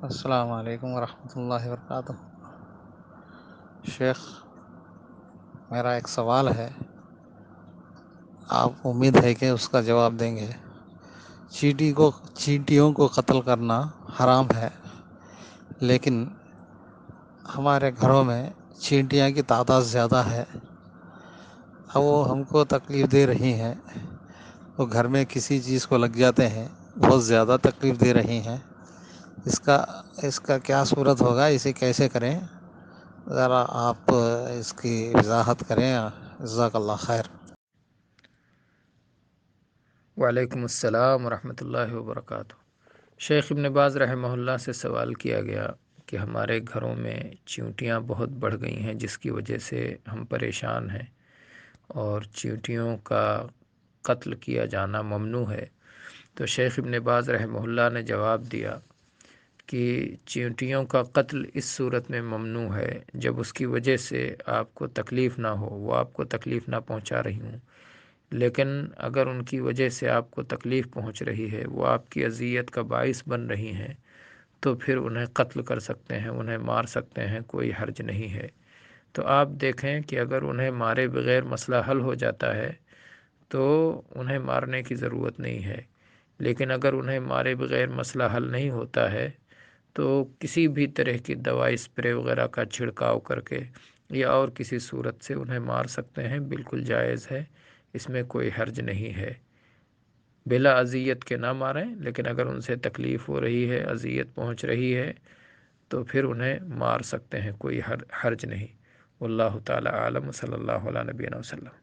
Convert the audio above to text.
السلام علیکم ورحمۃ اللہ وبرکاتہ۔ شیخ، میرا ایک سوال ہے، آپ امید ہے کہ اس کا جواب دیں گے۔ چینٹیوں کو قتل کرنا حرام ہے، لیکن ہمارے گھروں میں چینٹیاں کی تعداد زیادہ ہے، اب وہ ہم کو تکلیف دے رہی ہیں، وہ گھر میں کسی چیز کو لگ جاتے ہیں، بہت زیادہ تکلیف دے رہی ہیں۔ اس کا کیا صورت ہوگا، اسے کیسے کریں؟ ذرا آپ اس کی وضاحت کریں، جزاک اللہ خیر۔ وعلیکم السلام ورحمۃ اللہ وبرکاتہ۔ شیخ ابن باز رحمہ اللہ سے سوال کیا گیا کہ ہمارے گھروں میں چیونٹیاں بہت بڑھ گئی ہیں، جس کی وجہ سے ہم پریشان ہیں، اور چیونٹیوں کا قتل کیا جانا ممنوع ہے۔ تو شیخ ابن باز رحمہ اللہ نے جواب دیا کہ چیونٹیوں کا قتل اس صورت میں ممنوع ہے جب اس کی وجہ سے آپ کو تکلیف نہ ہو، وہ آپ کو تکلیف نہ پہنچا رہی ہوں، لیکن اگر ان کی وجہ سے آپ کو تکلیف پہنچ رہی ہے، وہ آپ کی اذیت کا باعث بن رہی ہیں، تو پھر انہیں قتل کر سکتے ہیں، انہیں مار سکتے ہیں، کوئی حرج نہیں ہے۔ تو آپ دیکھیں کہ اگر انہیں مارے بغیر مسئلہ حل ہو جاتا ہے تو انہیں مارنے کی ضرورت نہیں ہے، لیکن اگر انہیں مارے بغیر مسئلہ حل نہیں ہوتا ہے تو کسی بھی طرح کی دوا اسپرے وغیرہ کا چھڑکاؤ کر کے یا اور کسی صورت سے انہیں مار سکتے ہیں، بالکل جائز ہے، اس میں کوئی حرج نہیں ہے۔ بلا اذیت کے نہ ماریں، لیکن اگر ان سے تکلیف ہو رہی ہے، اذیت پہنچ رہی ہے، تو پھر انہیں مار سکتے ہیں، کوئی حرج نہیں۔ واللہ تعالی عالم، صلی اللہ علیہ نبینا وسلم۔